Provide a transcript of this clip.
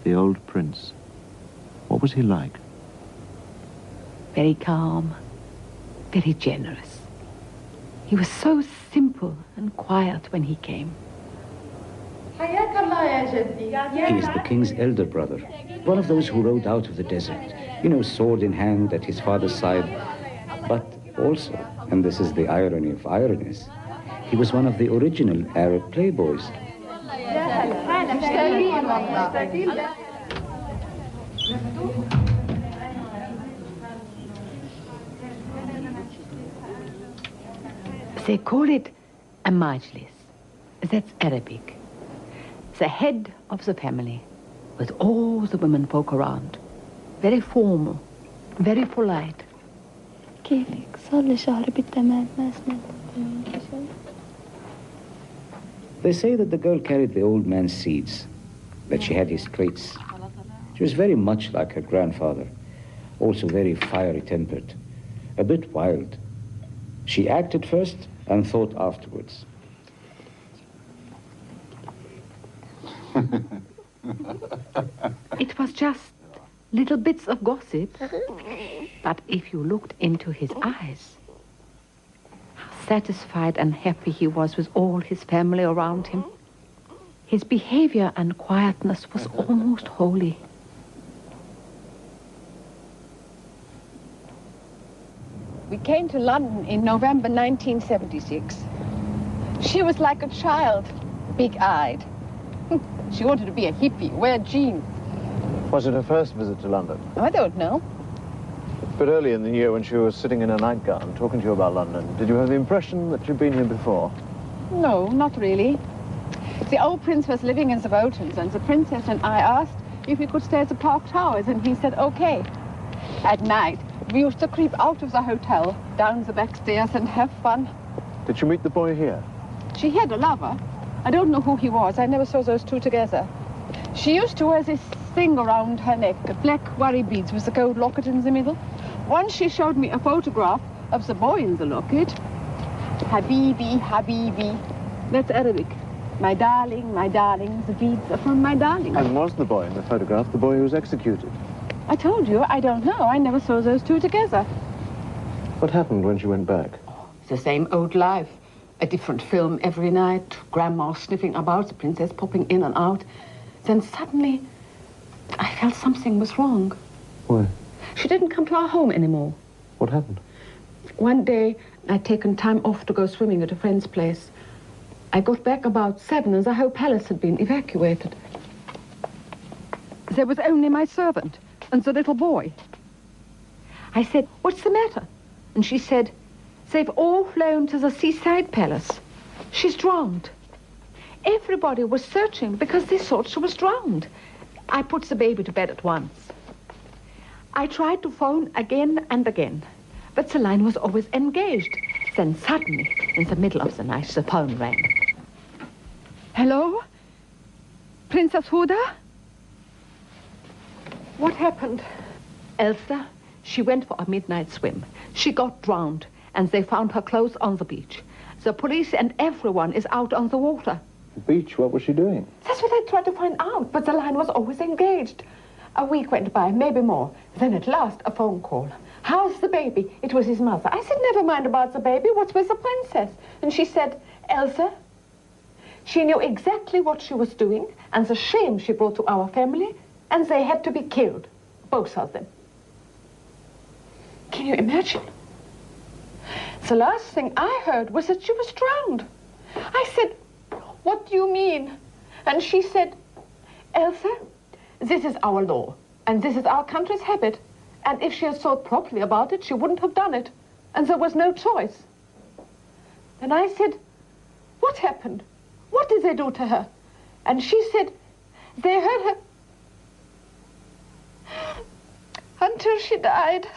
the old prince. What was he like? Very calm, very generous. He was so simple and quiet when he came. He is the king's elder brother, one of those who rode out of the desert, you know, sword in hand at his father's side. But also, and this is the irony of ironies, he was one of the original Arab playboys. They call it a majlis. That's Arabic. The head of the family, with all the women folk around. Very formal, very polite. كيفك؟ صار لي شهر بالتمام ما سمعت. They say that the girl carried the old man's seeds, that she had his traits. She was very much like her grandfather, also very fiery-tempered, a bit wild. She acted first and thought afterwards. It was just little bits of gossip, but if you looked into his eyes, how satisfied and happy he was with all his family around him. His behavior and quietness was almost holy. We came to London in November 1976. She was like a child, big-eyed. She wanted to be a hippie, wear jeans. Was it her first visit to London? I don't know. But early in the year when she was sitting in a nightgown talking to you about London, did you have the impression that she'd been here before? No, not really. The old prince was living in the Woutons, and the princess and I asked if we could stay at the Park Towers, and he said okay. At night, we used to creep out of the hotel, down the back stairs and have fun. Did you meet the boy here? She had a lover. I don't know who he was. I never saw those two together. She used to wear this thing around her neck, black worry beads with a gold locket in the middle. Once she showed me a photograph of the boy in the locket. Habibi, Habibi. That's Arabic. My darling, the beads are from my darling. And was the boy in the photograph the boy who was executed? I told you, I don't know. I never saw those two together. What happened when she went back? The same old life. A different film every night. Grandma sniffing about, the princess popping in and out. Then suddenly, I felt something was wrong. Why? She didn't come to our home anymore. What happened? One day, I'd taken time off to go swimming at a friend's place. I got back about 7 and the whole palace had been evacuated. There was only my servant and the little boy. I said, what's the matter? And she said, they've all flown to the seaside palace. She's drowned. Everybody was searching because they thought she was drowned. I put the baby to bed at once. I tried to phone again and again, but the line was always engaged. Then suddenly, in the middle of the night, the phone rang. Hello? Princess Huda? What happened? Elsa, she went for a midnight swim. She got drowned, and they found her clothes on the beach. The police and everyone is out on the water. The beach? What was she doing? That's what I tried to find out, but the line was always engaged. A week went by, maybe more. Then at last, a phone call. How's the baby? It was his mother. I said, never mind about the baby. What's with the princess? And she said, Elsa, she knew exactly what she was doing and the shame she brought to our family, and they had to be killed, both of them. Can you imagine? The last thing I heard was that she was drowned. I said, what do you mean? And she said, Elsa, this is our law, and this is our country's habit. And if she had thought properly about it, she wouldn't have done it. And there was no choice. And I said, what happened? What did they do to her? And she said, they hurt her until she died.